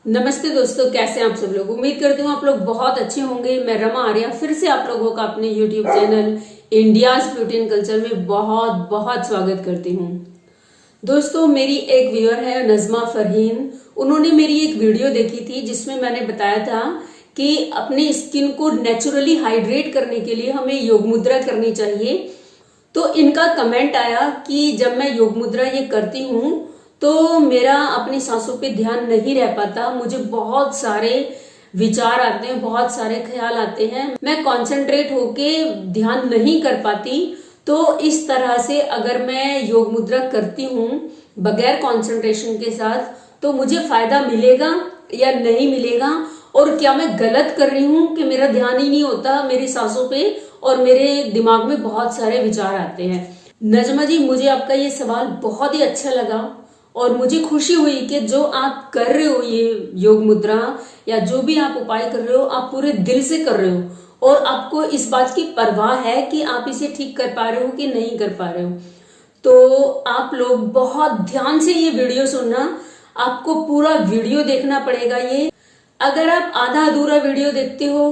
नमस्ते दोस्तों, कैसे हैं आप सब लोग। उम्मीद करती हूँ आप लोग बहुत अच्छे होंगे। मैं रमा आर्या फिर से आप लोगों का अपने YouTube channel India's beauty and culture में बहुत बहुत स्वागत करती हूँ। दोस्तों, मेरी एक व्यूअर है नजमा फरहीन। उन्होंने मेरी एक वीडियो देखी थी जिसमें मैंने बताया था कि अपनी स्किन को नेचुरली हाइड्रेट करने के लिए हमें योग मुद्रा करनी चाहिए। तो इनका कमेंट आया कि जब मैं योग मुद्रा ये करती हूँ तो मेरा अपनी सांसों पे ध्यान नहीं रह पाता, मुझे बहुत सारे विचार आते हैं, बहुत सारे ख्याल आते हैं, मैं कंसंट्रेट होके ध्यान नहीं कर पाती। तो इस तरह से अगर मैं योग मुद्रा करती हूँ बगैर कंसंट्रेशन के साथ तो मुझे फायदा मिलेगा या नहीं मिलेगा, और क्या मैं गलत कर रही हूँ कि मेरा ध्यान ही नहीं होता मेरी सांसों पे और मेरे दिमाग में बहुत सारे विचार आते हैं। नजमा जी, मुझे आपका ये सवाल बहुत ही अच्छा लगा और मुझे खुशी हुई कि जो आप कर रहे हो ये योग मुद्रा या जो भी आप उपाय कर रहे हो आप पूरे दिल से कर रहे हो और आपको इस बात की परवाह है कि आप इसे ठीक कर पा रहे हो कि नहीं कर पा रहे हो। तो आप लोग बहुत ध्यान से ये वीडियो सुनना, आपको पूरा वीडियो देखना पड़ेगा। ये अगर आप आधा अधूरा वीडियो देखते हो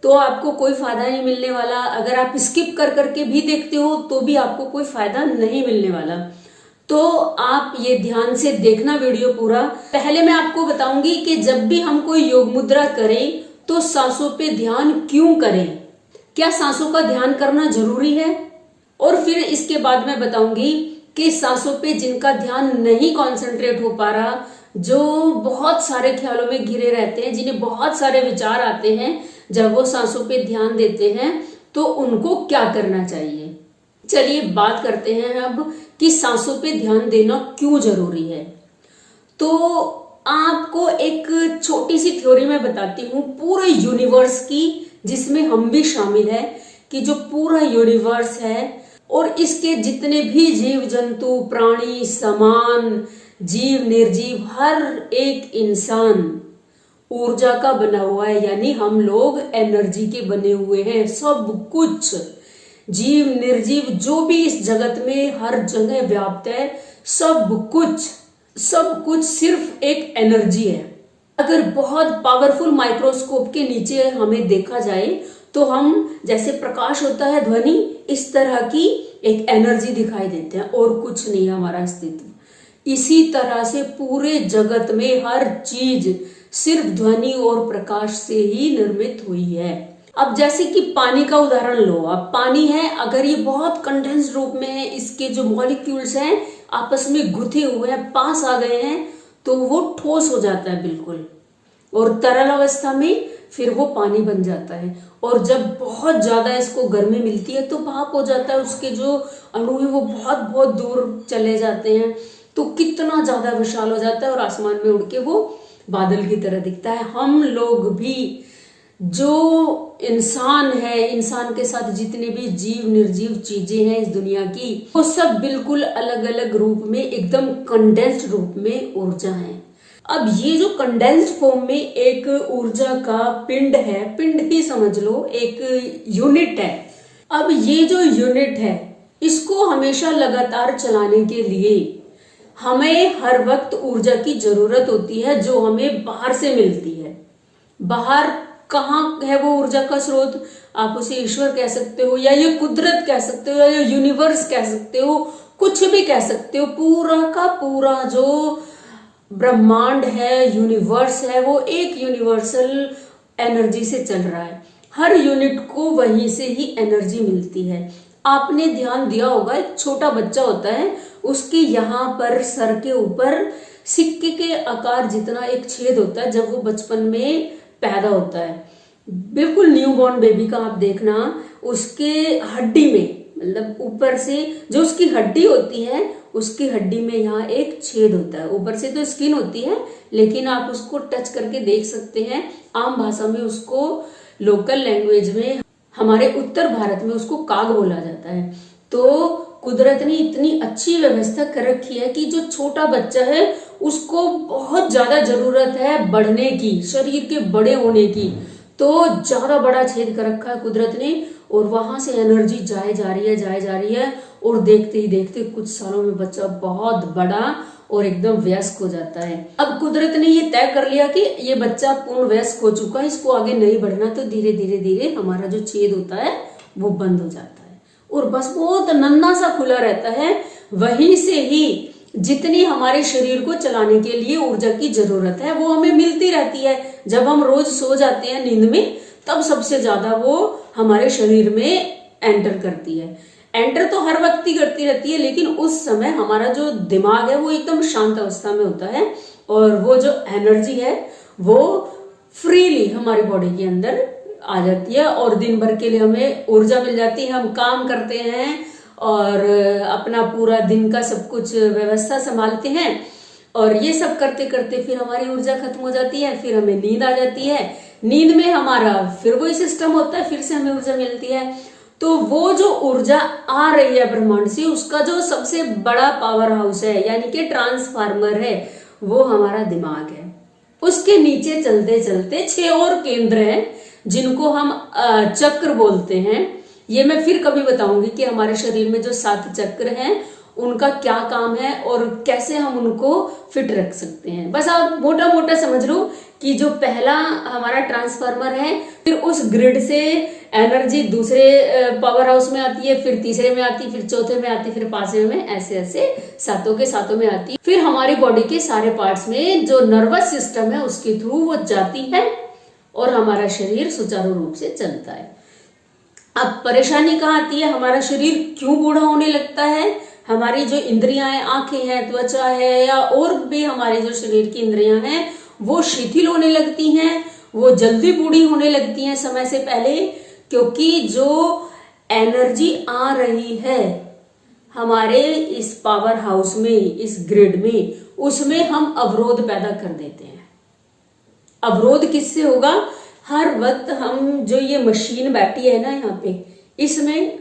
तो आपको कोई फायदा नहीं मिलने वाला, अगर आप स्किप कर करके भी देखते हो तो भी आपको कोई फायदा नहीं मिलने वाला। तो आप ये ध्यान से देखना वीडियो पूरा। पहले मैं आपको बताऊंगी कि जब भी हम कोई योग मुद्रा करें तो सांसों पे ध्यान क्यों करें, क्या सांसों का ध्यान करना जरूरी है, और फिर इसके बाद मैं बताऊंगी कि सांसों पे जिनका ध्यान नहीं कॉन्सेंट्रेट हो पा रहा, जो बहुत सारे ख्यालों में घिरे रहते हैं, जिन्हें बहुत सारे विचार आते हैं जब वो सांसों पे ध्यान देते हैं, तो उनको क्या करना चाहिए। चलिए बात करते हैं अब कि सांसों पे ध्यान देना क्यों जरूरी है। तो आपको एक छोटी सी थ्योरी मैं बताती हूँ पूरे यूनिवर्स की, जिसमें हम भी शामिल है, कि जो पूरा यूनिवर्स है और इसके जितने भी जीव जंतु प्राणी सामान जीव निर्जीव हर एक इंसान ऊर्जा का बना हुआ है, यानी हम लोग एनर्जी के बने हुए हैं। सब कुछ जीव निर्जीव जो भी इस जगत में हर जगह व्याप्त है, सब कुछ सिर्फ एक एनर्जी है। अगर बहुत पावरफुल माइक्रोस्कोप के नीचे हमें देखा जाए तो हम, जैसे प्रकाश होता है ध्वनि, इस तरह की एक एनर्जी दिखाई देते हैं और कुछ नहीं है हमारा अस्तित्व। इसी तरह से पूरे जगत में हर चीज सिर्फ ध्वनि और प्रकाश से ही निर्मित हुई है। अब जैसे कि पानी का उदाहरण लो, अब पानी है, अगर ये बहुत कंडेंस्ड रूप में है, इसके जो मॉलिक्यूल्स हैं आपस में गुथे हुए हैं, पास आ गए हैं, तो वो ठोस हो जाता है बिल्कुल, और तरल अवस्था में फिर वो पानी बन जाता है। और जब बहुत ज्यादा इसको गर्मी मिलती है तो भाप हो जाता है, उसके जो अणु है वो बहुत बहुत दूर चले जाते हैं, तो कितना ज्यादा विशाल हो जाता है और आसमान में उड़ के वो बादल की तरह दिखता है। हम लोग भी, जो इंसान है, इंसान के साथ जितने भी जीव निर्जीव चीजें हैं इस दुनिया की, वो सब बिल्कुल अलग अलग रूप में, एकदम कंडेंस्ड रूप में ऊर्जा है। अब ये जो कंडेंस्ड फॉर्म में एक ऊर्जा का पिंड है, पिंड ही समझ लो, एक यूनिट है। अब ये जो यूनिट है इसको हमेशा लगातार चलाने के लिए हमें हर वक्त ऊर्जा की जरूरत होती है, जो हमें बाहर से मिलती है। बाहर कहाँ है वो ऊर्जा का स्रोत? आप उसे ईश्वर कह सकते हो, या ये कुदरत कह सकते हो, या ये यूनिवर्स कह सकते हो, कुछ भी कह सकते हो। पूरा का पूरा जो ब्रह्मांड है, यूनिवर्स है, वो एक यूनिवर्सल एनर्जी से चल रहा है। हर यूनिट को वहीं से ही एनर्जी मिलती है। आपने ध्यान दिया होगा, एक छोटा बच्चा होता है, उसके यहाँ पर सर के ऊपर सिक्के के आकार जितना एक छेद होता है जब वो बचपन में पैदा होता है। बिल्कुल न्यू बॉर्न बेबी का आप देखना, उसके हड्डी में, मतलब ऊपर से जो उसकी हड्डी होती है, उसकी हड्डी में यहाँ एक छेद होता है। ऊपर से तो स्किन होती है, लेकिन आप उसको टच करके देख सकते हैं। आम भाषा में उसको, लोकल लैंग्वेज में, हमारे उत्तर भारत में उसको काग बोला जाता है। तो कुदरत ने इतनी अच्छी व्यवस्था कर रखी है कि जो छोटा बच्चा है उसको बहुत ज्यादा जरूरत है बढ़ने की, शरीर के बड़े होने की, तो ज्यादा बड़ा छेद कर रखा है कुदरत ने, और वहां से एनर्जी जाए जा रही है, और देखते ही देखते कुछ सालों में बच्चा बहुत बड़ा और एकदम वयस्क हो जाता है। अब कुदरत ने ये तय कर लिया कि ये बच्चा पूर्ण वयस्क हो चुका है, इसको आगे नहीं बढ़ना, तो धीरे धीरे धीरे हमारा जो छेद होता है वो बंद हो जाता है और बस बहुत नन्हा सा खुला रहता है। वहीं से ही जितनी हमारे शरीर को चलाने के लिए ऊर्जा की जरूरत है वो हमें मिलती रहती है। जब हम रोज सो जाते हैं नींद में, तब सबसे ज्यादा वो हमारे शरीर में एंटर करती है। एंटर तो हर वक्त ही करती रहती है, लेकिन उस समय हमारा जो दिमाग है वो एकदम शांत अवस्था में होता है और वो जो एनर्जी है वो फ्रीली हमारी बॉडी के अंदर आ जाती है और दिन भर के लिए हमें ऊर्जा मिल जाती है। हम काम करते हैं और अपना पूरा दिन का सब कुछ व्यवस्था संभालते हैं और ये सब करते करते फिर हमारी ऊर्जा खत्म हो जाती है, फिर हमें नींद आ जाती है। नींद में हमारा फिर वही सिस्टम होता है, फिर से हमें ऊर्जा मिलती है। तो वो जो ऊर्जा आ रही है ब्रह्मांड से, उसका जो सबसे बड़ा पावर हाउस है यानी कि ट्रांसफार्मर है, वो हमारा दिमाग है। उसके नीचे चलते चलते 6 और केंद्र हैं जिनको हम चक्र बोलते हैं। ये मैं फिर कभी बताऊंगी कि हमारे शरीर में जो 7 चक्र हैं उनका क्या काम है और कैसे हम उनको फिट रख सकते हैं। बस आप मोटा मोटा समझ लो कि जो पहला हमारा ट्रांसफार्मर है, फिर उस ग्रिड से एनर्जी दूसरे पावर हाउस में आती है, फिर तीसरे में आती, फिर चौथे में आती, फिर पांचवे में, ऐसे ऐसे सातों के सातों में आती। फिर हमारी बॉडी के सारे पार्ट्स में जो नर्वस सिस्टम है उसके थ्रू वो जाती है और हमारा शरीर सुचारू रूप से चलता है। अब परेशानी कहाँ आती है, हमारा शरीर क्यों बूढ़ा होने लगता है? हमारी जो इंद्रियां हैं, आंखें हैं, त्वचा है या और भी हमारे जो शरीर की इंद्रियां हैं वो शिथिल होने लगती हैं, वो जल्दी बूढ़ी होने लगती हैं समय से पहले, क्योंकि जो एनर्जी आ रही है हमारे इस पावर हाउस में, इस ग्रिड में, उसमें हम अवरोध पैदा कर देते हैं। अवरोध किससे होगा? हर वक्त हम जो ये मशीन बैठी है ना यहाँ पे, इसमें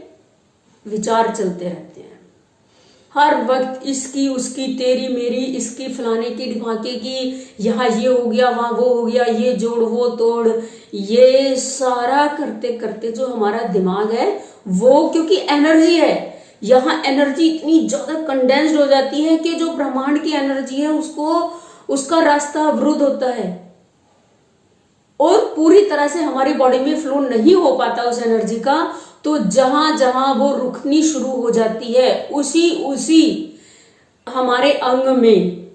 विचार चलते रहते हैं हर वक्त, इसकी उसकी, तेरी मेरी, इसकी फलाने की ढिमाके की, यहाँ ये हो गया, वहां वो हो गया, ये जोड़ वो तोड़, ये सारा करते करते जो हमारा दिमाग है वो, क्योंकि एनर्जी है, यहाँ एनर्जी इतनी ज्यादा कंडेंस्ड हो जाती है कि जो ब्रह्मांड की एनर्जी है उसका रास्ता अवरुद्ध होता है और पूरी तरह से हमारी बॉडी में फ्लो नहीं हो पाता उस एनर्जी का। तो जहां जहां वो रुकनी शुरू हो जाती है, उसी हमारे अंग में,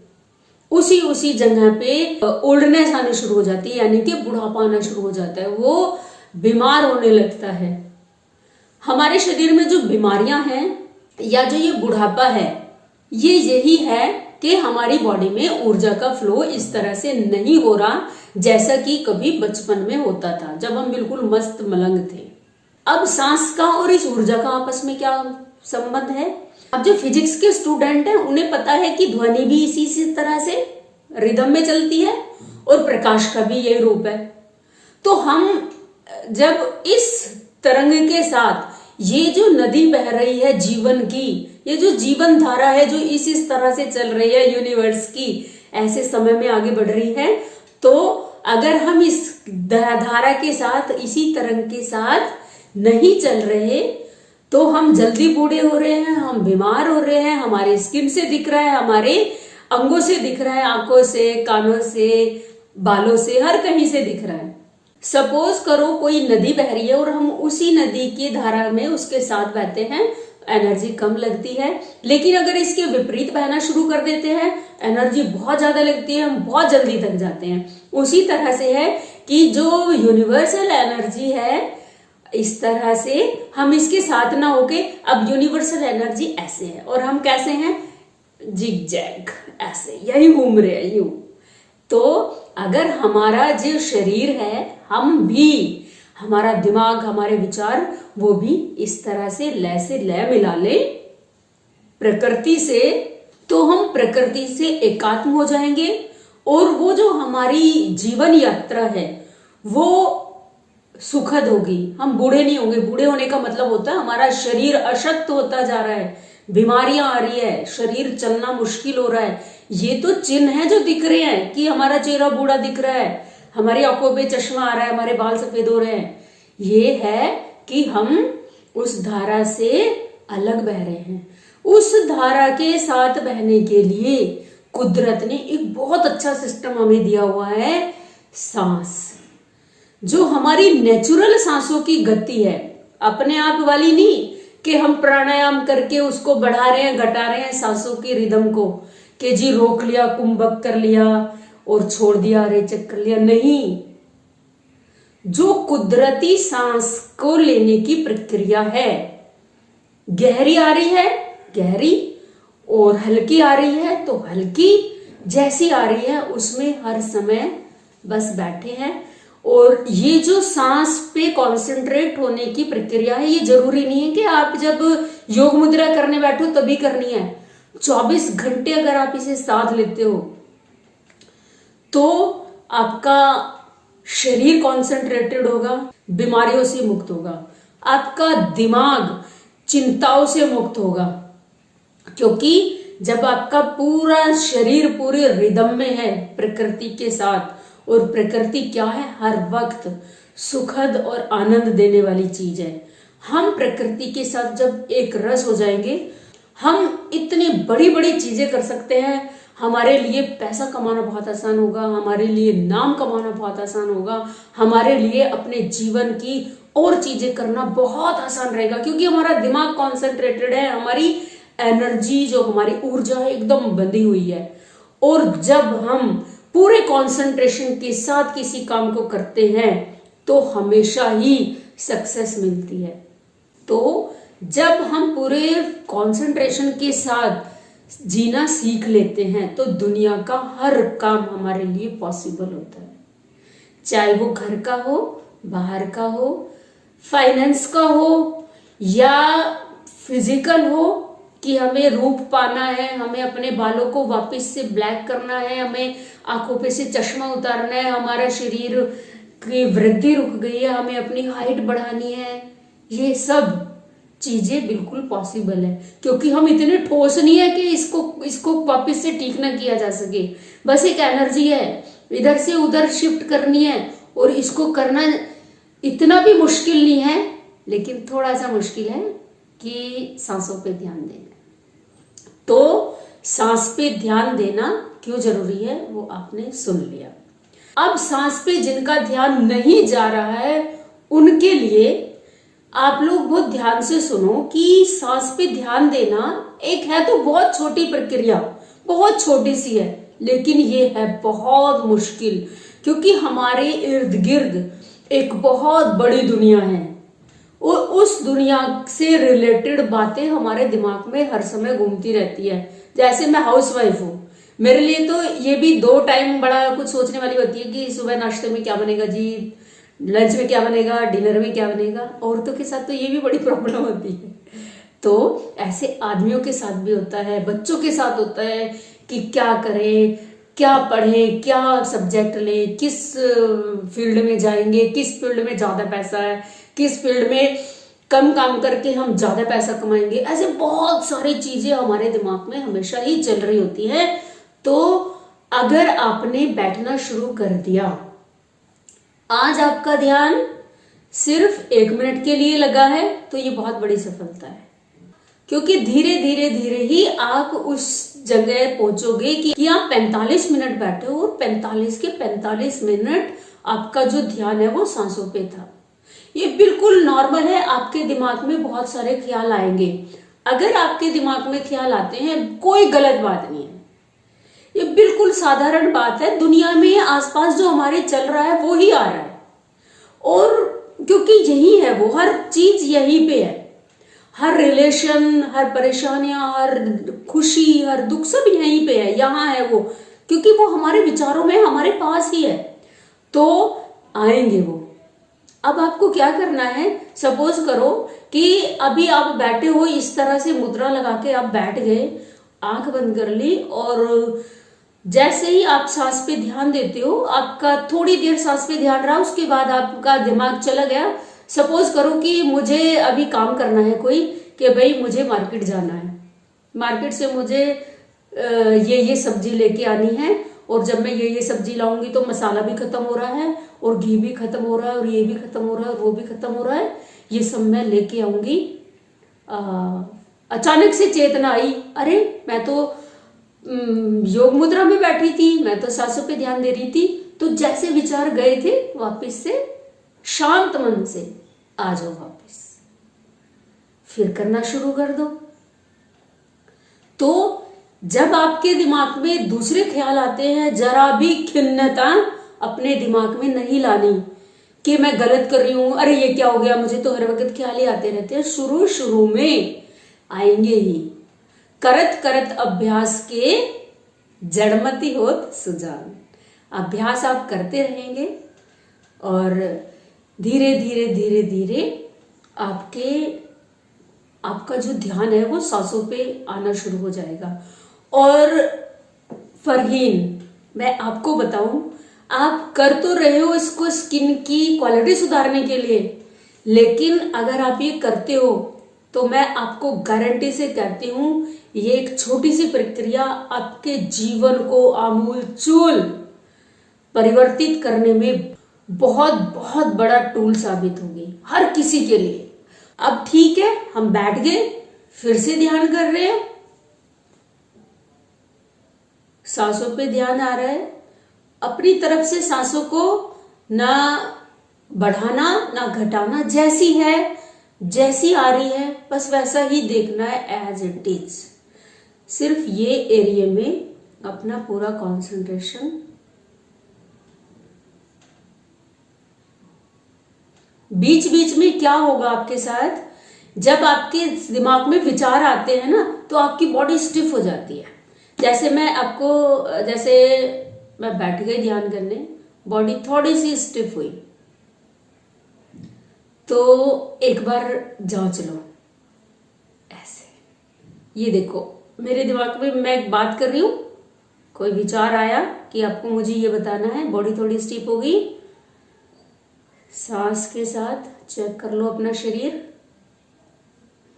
उसी जगह पे ओल्डनेस आनी शुरू हो जाती है, यानी कि बुढ़ापा आना शुरू हो जाता है, वो बीमार होने लगता है। हमारे शरीर में जो बीमारियां हैं या जो ये बुढ़ापा है, ये यही है कि हमारी बॉडी में ऊर्जा का फ्लो इस तरह से नहीं हो रहा जैसा कि कभी बचपन में होता था, जब हम बिल्कुल मस्त मलंग थे। अब सांस का और इस ऊर्जा का आपस में क्या संबंध है? अब जो फिजिक्स के स्टूडेंट हैं उन्हें पता है कि ध्वनि भी इसी तरह से रिदम में चलती है और प्रकाश का भी यही रूप है। तो हम जब इस तरंग के साथ ये जो नदी बह रही है जीवन की, ये जो जीवन धारा है जो इस तरह से चल रही है यूनिवर्स की, ऐसे समय में आगे बढ़ रही है, तो अगर हम इस धारा के साथ, इसी तरंग के साथ नहीं चल रहे तो हम जल्दी बूढ़े हो रहे हैं, हम बीमार हो रहे हैं, हमारी स्किन से दिख रहा है, हमारे अंगों से दिख रहा है, आंखों से, कानों से, बालों से, हर कहीं से दिख रहा है। सपोज करो कोई नदी बह रही है और हम उसी नदी की धारा में उसके साथ बहते हैं, एनर्जी कम लगती है। लेकिन अगर इसके विपरीत बहना शुरू कर देते हैं, एनर्जी बहुत ज्यादा लगती है, हम बहुत जल्दी थक जाते हैं। उसी तरह से है कि जो यूनिवर्सल एनर्जी है, इस तरह से हम इसके साथ ना होके, अब यूनिवर्सल एनर्जी ऐसे है और हम कैसे हैं? जिग जैग, ऐसे यही घूम रहे हैं यूं। तो अगर हमारा जो शरीर है, हम भी, हमारा दिमाग, हमारे विचार, वो भी इस तरह से लय मिला ले प्रकृति से, तो हम प्रकृति से एकात्म हो जाएंगे और वो जो हमारी जीवन यात्रा है वो सुखद होगी। हम बूढ़े नहीं होंगे। बूढ़े होने का मतलब होता है हमारा शरीर अशक्त होता जा रहा है, बीमारियां आ रही है, शरीर चलना मुश्किल हो रहा है। ये तो चिन्ह है जो दिख रहे हैं कि हमारा चेहरा बूढ़ा दिख रहा है, हमारी आंखों पे चश्मा आ रहा है, हमारे बाल सफेद हो रहे हैं। ये है कि हम उस धारा से अलग बह रहे हैं। उस धारा के साथ बहने के लिए कुदरत ने एक बहुत अच्छा सिस्टम हमें दिया हुआ है, सांस, जो हमारी नेचुरल सांसों की गति है, अपने आप वाली नहीं कि हम प्राणायाम करके उसको बढ़ा रहे हैं, घटा रहे हैं सांसों की रिदम को, कि जी रोक लिया, कुंभक कर लिया और छोड़ दिया, रेचक कर लिया। नहीं, जो कुदरती सांस को लेने की प्रक्रिया है, गहरी आ रही है गहरी, और हल्की आ रही है तो हल्की, जैसी आ रही है उसमें हर समय बस बैठे हैं। और ये जो सांस पे कंसंट्रेट होने की प्रक्रिया है, ये जरूरी नहीं है कि आप जब योग मुद्रा करने बैठो तभी करनी है। 24 घंटे अगर आप इसे साथ लेते हो तो आपका शरीर कॉन्सेंट्रेटेड होगा, बीमारियों से मुक्त होगा, आपका दिमाग चिंताओं से मुक्त होगा, क्योंकि जब आपका पूरा शरीर पूरे रिदम में है प्रकृति के साथ, और प्रकृति क्या है, हर वक्त सुखद और आनंद देने वाली चीज है। हम प्रकृति के साथ जब एक रस हो जाएंगे, हम इतनी बड़ी बड़ी चीजें कर सकते हैं। हमारे लिए पैसा कमाना बहुत आसान होगा, हमारे लिए नाम कमाना बहुत आसान होगा, हमारे लिए अपने जीवन की और चीजें करना बहुत आसान रहेगा, क्योंकि हमारा दिमाग कॉन्सेंट्रेटेड है, हमारी एनर्जी जो हमारी ऊर्जा है एकदम बंधी हुई है। और जब हम पूरे कंसंट्रेशन के साथ किसी काम को करते हैं तो हमेशा ही सक्सेस मिलती है। तो जब हम पूरे कंसंट्रेशन के साथ जीना सीख लेते हैं तो दुनिया का हर काम हमारे लिए पॉसिबल होता है, चाहे वो घर का हो, बाहर का हो, फाइनेंस का हो या फिजिकल हो, कि हमें रूप पाना है, हमें अपने बालों को वापस से ब्लैक करना है, हमें आंखों पे से चश्मा उतारना है, हमारा शरीर की वृद्धि रुक गई है, हमें अपनी हाइट बढ़ानी है, ये सब चीजें बिल्कुल पॉसिबल है, क्योंकि हम इतने ठोस नहीं है कि इसको वापस से ठीक ना किया जा सके। बस एक एनर्जी है, इधर से उधर शिफ्ट करनी है, और इसको करना इतना भी मुश्किल नहीं है, लेकिन थोड़ा सा मुश्किल है कि सांसों पे ध्यान देना। तो सांस पे ध्यान देना क्यों जरूरी है वो आपने सुन लिया। अब सांस पे जिनका ध्यान नहीं जा रहा है उनके लिए आप लोग बहुत ध्यान से सुनो कि सांस पे ध्यान देना एक है तो बहुत छोटी प्रक्रिया, बहुत छोटी सी है, लेकिन ये है बहुत मुश्किल, क्योंकि हमारे इर्द गिर्द एक बहुत बड़ी दुनिया है और उस दुनिया से रिलेटेड बातें हमारे दिमाग में हर समय घूमती रहती है। जैसे मैं हाउसवाइफ हूँ, मेरे लिए तो ये भी 2 टाइम बड़ा कुछ सोचने वाली होती है कि सुबह नाश्ते में क्या बनेगा जी, लंच में क्या बनेगा, डिनर में क्या बनेगा। औरतों के साथ तो ये भी बड़ी प्रॉब्लम होती है। तो ऐसे आदमियों के साथ भी होता है, बच्चों के साथ होता है कि क्या करें, क्या पढ़ें, क्या सब्जेक्ट लें, किस फील्ड में जाएंगे, किस फील्ड में ज्यादा पैसा है, किस फील्ड में कम काम करके हम ज्यादा पैसा कमाएंगे। ऐसे बहुत सारी चीजें हमारे दिमाग में हमेशा ही चल रही होती है। तो अगर आपने बैठना शुरू कर दिया, आज आपका ध्यान सिर्फ 1 मिनट के लिए लगा है, तो ये बहुत बड़ी सफलता है, क्योंकि धीरे धीरे धीरे ही आप उस जगह पहुंचोगे कि आप 45 मिनट बैठे हो और 45 के 45 मिनट आपका जो ध्यान है वो सांसों पे था। ये बिल्कुल नॉर्मल है, आपके दिमाग में बहुत सारे ख्याल आएंगे। अगर आपके दिमाग में ख्याल आते हैं, कोई गलत बात नहीं है, ये बिल्कुल साधारण बात है। दुनिया में आसपास जो हमारे चल रहा है वो ही आ रहा है, और क्योंकि यही है, वो हर चीज यहीं पे है, हर रिलेशन, हर परेशानियां, हर खुशी, हर दुख सब यहीं पे है, यहाँ है वो, क्योंकि वो हमारे विचारों में हमारे पास ही है। तो आएंगे वो। अब आपको क्या करना है, सपोज करो कि अभी आप बैठे हो, इस तरह से मुद्रा लगा के आप बैठ गए, आंख बंद कर ली, और जैसे ही आप सांस पे ध्यान देते हो, आपका थोड़ी देर सांस पे ध्यान रहा, उसके बाद आपका दिमाग चला गया। सपोज करो कि मुझे अभी काम करना है कोई, कि भाई मुझे मार्केट जाना है, मार्केट से मुझे ये सब्जी लेके आनी है, और जब मैं ये सब्जी लाऊंगी तो मसाला भी खत्म हो रहा है, और घी भी खत्म हो रहा है, और ये भी खत्म हो रहा है, और वो भी खत्म हो रहा है, ये सब मैं लेके आऊंगी। अचानक से चेतना आई, अरे मैं तो योग मुद्रा में बैठी थी, मैं तो सांसों पे ध्यान दे रही थी, तो जैसे विचार गए थे वापस से शांत मन से आ जाओ वापस, फिर करना शुरू कर दो। तो जब आपके दिमाग में दूसरे ख्याल आते हैं, जरा भी खिन्नता अपने दिमाग में नहीं लानी कि मैं गलत कर रही हूं, अरे ये क्या हो गया, मुझे तो हर वक्त ख्याल ही आते रहते हैं। शुरू शुरू में आएंगे ही, करत करत अभ्यास के जड़मति होत सुजान। अभ्यास आप करते रहेंगे और धीरे धीरे धीरे धीरे आपका जो ध्यान है वो सांसों पे आना शुरू हो जाएगा। और फरहीन, मैं आपको बताऊं, आप कर तो रहे हो इसको स्किन की क्वालिटी सुधारने के लिए, लेकिन अगर आप ये करते हो तो मैं आपको गारंटी से कहती हूं ये एक छोटी सी प्रक्रिया आपके जीवन को आमूलचूल परिवर्तित करने में बहुत बहुत बड़ा टूल साबित होगी हर किसी के लिए। अब ठीक है, हम बैठ गए, फिर से ध्यान कर रहे हैं, सांसों पे ध्यान आ रहा है। अपनी तरफ से सांसों को ना बढ़ाना ना घटाना, जैसी है जैसी आ रही है बस वैसा ही देखना है एज इट इज। सिर्फ ये एरिया में अपना पूरा कंसंट्रेशन। बीच बीच में क्या होगा आपके साथ, जब आपके दिमाग में विचार आते हैं ना तो आपकी बॉडी स्टिफ हो जाती है। जैसे मैं बैठ गई ध्यान करने, बॉडी थोड़ी सी स्टिफ हुई, तो एक बार जांच लो ऐसे। ये देखो मेरे दिमाग में मैं एक बात कर रही हूं, कोई विचार आया कि आपको मुझे ये बताना है, बॉडी थोड़ी स्टिफ हो गई, सांस के साथ चेक कर लो अपना शरीर।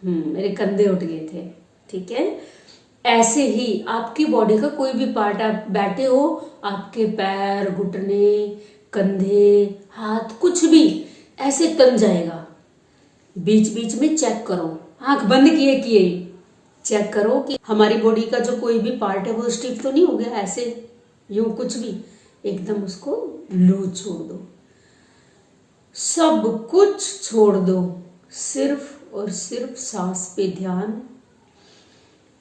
मेरे कंधे उठ गए थे, ठीक है। ऐसे ही आपकी बॉडी का कोई भी पार्ट, आप बैठे हो, आपके पैर, घुटने, कंधे, हाथ, कुछ भी ऐसे तन जाएगा। बीच बीच में चेक करो, आंख बंद किए चेक करो कि हमारी बॉडी का जो कोई भी पार्ट है वो स्टिफ तो नहीं हो गया, ऐसे यूं कुछ भी, एकदम उसको लूज छोड़ दो, सब कुछ छोड़ दो, सिर्फ और सिर्फ सांस पे ध्यान।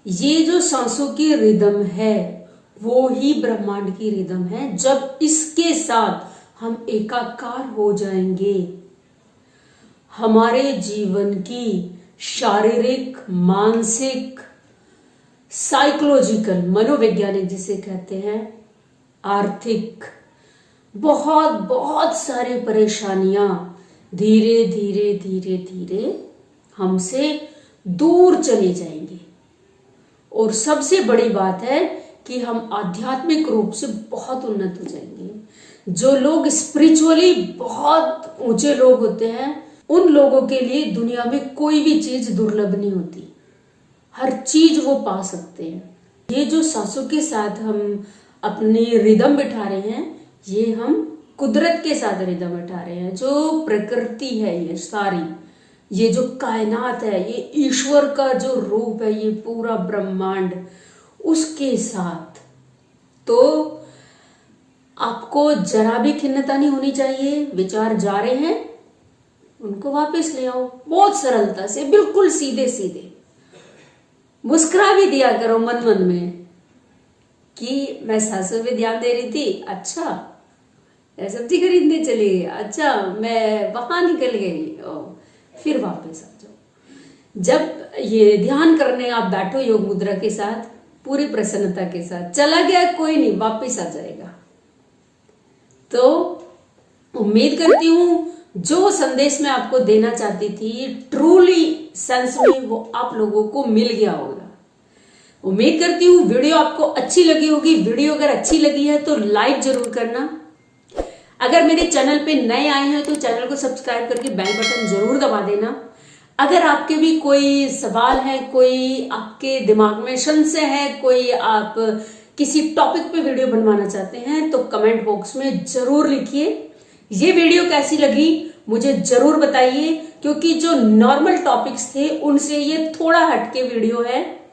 ये जो सांसों की रिदम है वो ही ब्रह्मांड की रिदम है। जब इसके साथ हम एकाकार हो जाएंगे, हमारे जीवन की शारीरिक, मानसिक, साइकोलॉजिकल, मनोवैज्ञानिक जिसे कहते हैं, आर्थिक, बहुत बहुत सारी परेशानियां धीरे धीरे धीरे धीरे हमसे दूर चली जाएंगी। और सबसे बड़ी बात है कि हम आध्यात्मिक रूप से बहुत उन्नत हो जाएंगे। जो लोग स्पिरिचुअली बहुत ऊंचे लोग होते हैं, उन लोगों के लिए दुनिया में कोई भी चीज दुर्लभ नहीं होती, हर चीज वो पा सकते हैं। ये जो सांसों के साथ हम अपनी रिदम बिठा रहे हैं, ये हम कुदरत के साथ रिदम बिठा रहे हैं। जो प्रकृति है ये सारी, ये जो कायनात है, ये ईश्वर का जो रूप है, ये पूरा ब्रह्मांड, उसके साथ। तो आपको जरा भी खिन्नता नहीं होनी चाहिए। विचार जा रहे हैं, उनको वापस ले आओ बहुत सरलता से, बिल्कुल सीधे सीधे। मुस्कुरा भी दिया करो मन मन में कि मैं सांसों पे ध्यान दे रही थी, अच्छा मैं सब्जी खरीदने चली गई, अच्छा मैं वहां निकल गई, फिर वापस आ जाओ। जब ये ध्यान करने आप बैठो योग मुद्रा के साथ, पूरी प्रसन्नता के साथ, चला गया कोई नहीं, वापस आ जाएगा। तो उम्मीद करती हूं जो संदेश मैं आपको देना चाहती थी, ट्रूली सेंस में वो आप लोगों को मिल गया होगा। उम्मीद करती हूँ वीडियो आपको अच्छी लगी होगी। वीडियो अगर अच्छी लगी है तो लाइक जरूर करना। अगर मेरे चैनल पे नए आए हैं तो चैनल को सब्सक्राइब करके बेल बटन जरूर दबा देना। अगर आपके भी कोई सवाल है, कोई आपके दिमाग में संशय है, कोई आप किसी टॉपिक पे वीडियो बनवाना चाहते हैं तो कमेंट बॉक्स में जरूर लिखिए। ये वीडियो कैसी लगी मुझे जरूर बताइए, क्योंकि जो नॉर्मल टॉपिक्स थे उनसे ये थोड़ा हटके वीडियो है।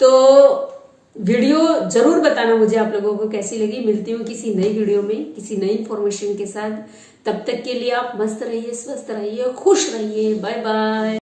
तो वीडियो जरूर बताना मुझे आप लोगों को कैसी लगी। मिलती हूँ किसी नई वीडियो में किसी नई इंफॉर्मेशन के साथ। तब तक के लिए आप मस्त रहिए, स्वस्थ रहिए, खुश रहिए। Bye bye.